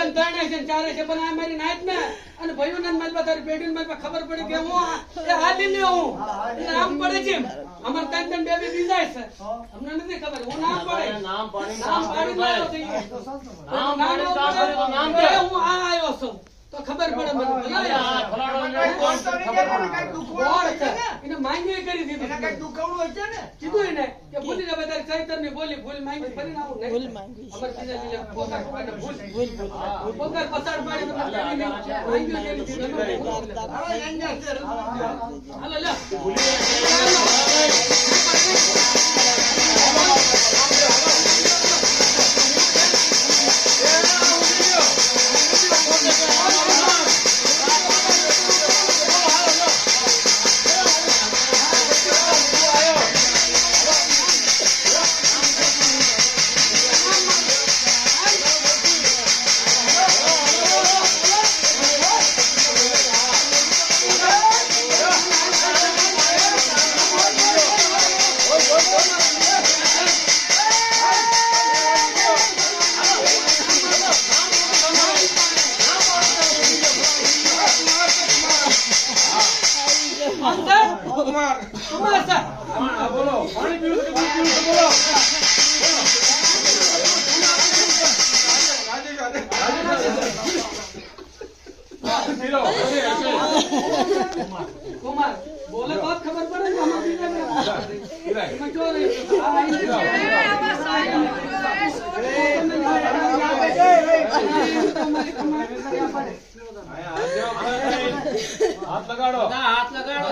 છે ત્રણે છે ચારે છે પણ આ મારી નાઈટ ને અને ભાઈઓ ને મારી પાસે પેઢી ને મારી પાસે ખબર પડી કે હું એ હાલી લ્યો હું નામ પડે છે અમાર ત્રણ બેબી બીજા છે અમને નથી ખબર હું નામ પડે નામ પાડી નામ દે હું આ આવ્યો છું તો ખબર પડે મને એને માંગી કરી દીધી એને કઈ દુખાવડું હશે ને કીધું એને કે ભૂલી જવા તારી ચૈતર ની બોલી ભૂલ માંગી ફરી આવું ને ભૂલ માંગી ખબર કીધે દીલે પોકાર પાડે ભૂલ પોકાર પસાડ પાડે તો માંગી કરી દીધી હાલો લે कुमार कुमार सर बोलो पानी पीओ तो बोलो कुमार बोले बात खबर पड़े हाथ लगाड़ो हाथ लगाड़ो